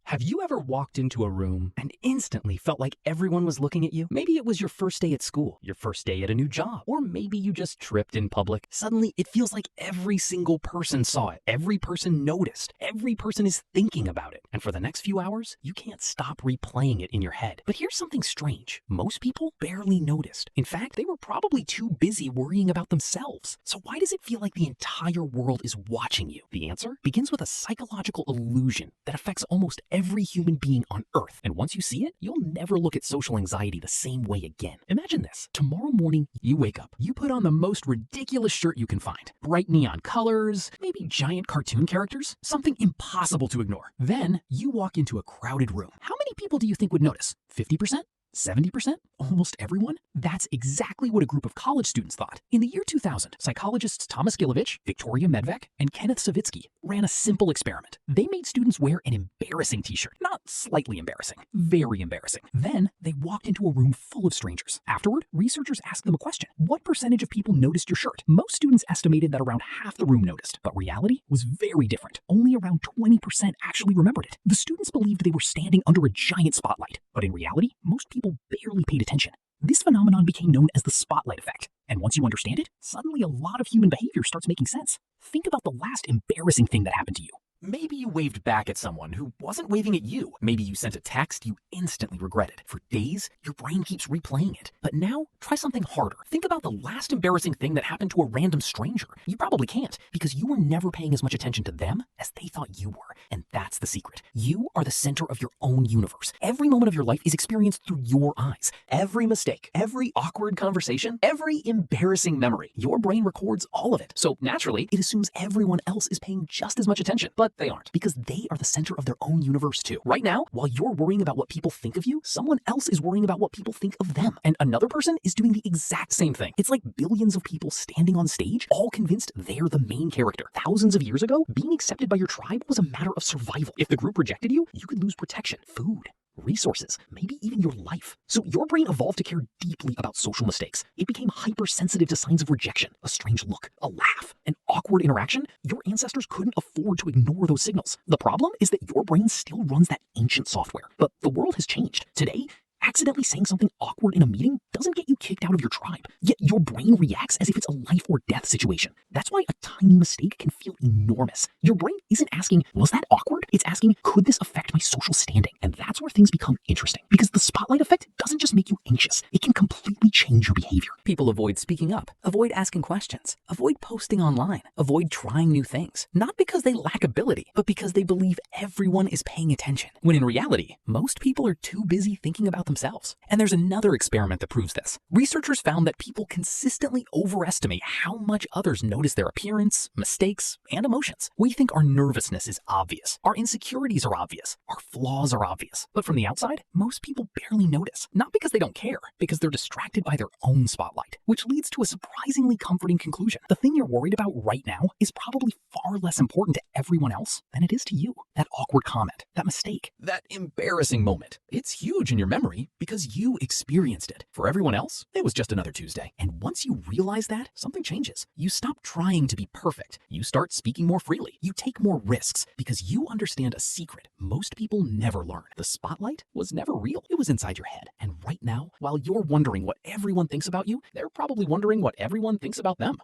Have you ever walked into a room and instantly felt like everyone was looking at you? Maybe it was your first day at school, your first day at a new job, or maybe you just tripped in public. Suddenly, it feels like every single person saw it. Every person noticed. Every person is thinking about it. And for the next few hours, you can't stop replaying it in your head. But here's something strange. Most people barely noticed. In fact, they were probably too busy worrying about themselves. So why does it feel like the entire world is watching you? The answer begins with a psychological illusion that affects almost every human being on Earth. And once you see it, you'll never look at social anxiety the same way again. Imagine this. Tomorrow morning, you wake up. You put on the most ridiculous shirt you can find. Bright neon colors, maybe giant cartoon characters, something impossible to ignore. Then you walk into a crowded room. How many people do you think would notice? 50%? 70%? Almost everyone? That's exactly what a group of college students thought. In the year 2000, psychologists Thomas Gilovich, Victoria Medvec, and Kenneth Savitsky ran a simple experiment. They made students wear an embarrassing t-shirt. Not slightly embarrassing, very embarrassing. Then they walked into a room full of strangers. Afterward, researchers asked them a question. What percentage of people noticed your shirt? Most students estimated that around half the room noticed, but reality was very different. Only around 20% actually remembered it. The students believed they were standing under a giant spotlight, but in reality, most people barely paid attention. This phenomenon became known as the spotlight effect. And once you understand it, suddenly a lot of human behavior starts making sense. Think about the last embarrassing thing that happened to you. Maybe you waved back at someone who wasn't waving at you. Maybe you sent a text you instantly regretted. For days, your brain keeps replaying it. But now, try something harder. Think about the last embarrassing thing that happened to a random stranger. You probably can't, because you were never paying as much attention to them as they thought you were. And that's the secret. You are the center of your own universe. Every moment of your life is experienced through your eyes. Every mistake, every awkward conversation, every embarrassing memory. Your brain records all of it. So naturally, it assumes everyone else is paying just as much attention. But they aren't, because they are the center of their own universe too. Right now, while you're worrying about what people think of you, someone else is worrying about what people think of them. And another person is doing the exact same thing. It's like billions of people standing on stage, all convinced they're the main character. Thousands of years ago, being accepted by your tribe was a matter of survival. If the group rejected you, you could lose protection, food, resources, maybe even your life. So your brain evolved to care deeply about social mistakes. It became hypersensitive to signs of rejection, a strange look, a laugh, an awkward interaction. Your ancestors couldn't afford to ignore those signals. The problem is that your brain still runs that ancient software. But the world has changed. Today, accidentally saying something awkward in a meeting doesn't get you kicked out of your tribe. Yet your brain reacts as if it's a life or death situation. That's why a tiny mistake can feel enormous. Your brain isn't asking, was that awkward? It's asking, could this affect my social standing? And that's where things become interesting. Because the spotlight effect doesn't just make you anxious. It can completely change your behavior. People avoid speaking up, avoid asking questions, avoid posting online, avoid trying new things. Not because they lack ability, but because they believe everyone is paying attention. When in reality, most people are too busy thinking about themselves. And there's another experiment that proves this. Researchers found that people consistently overestimate how much others notice their appearance, mistakes, and emotions. We think our nervousness is obvious, our insecurities are obvious, our flaws are obvious. But from the outside, most people barely notice. Not because they don't care, because they're distracted by their own spotlight. Which leads to a surprisingly comforting conclusion. The thing you're worried about right now is probably far less important to everyone else than it is to you. That awkward comment, that mistake, that embarrassing moment. It's huge in your memory because you experienced it. For everyone else, it was just another Tuesday. And once you realize that, something changes. You stop trying to be perfect. You start speaking more freely. You take more risks because you understand a secret most people never learn. The spotlight was never real. It was inside your head. And right now, while you're wondering what everyone thinks about you, they're probably wondering what everyone thinks about them.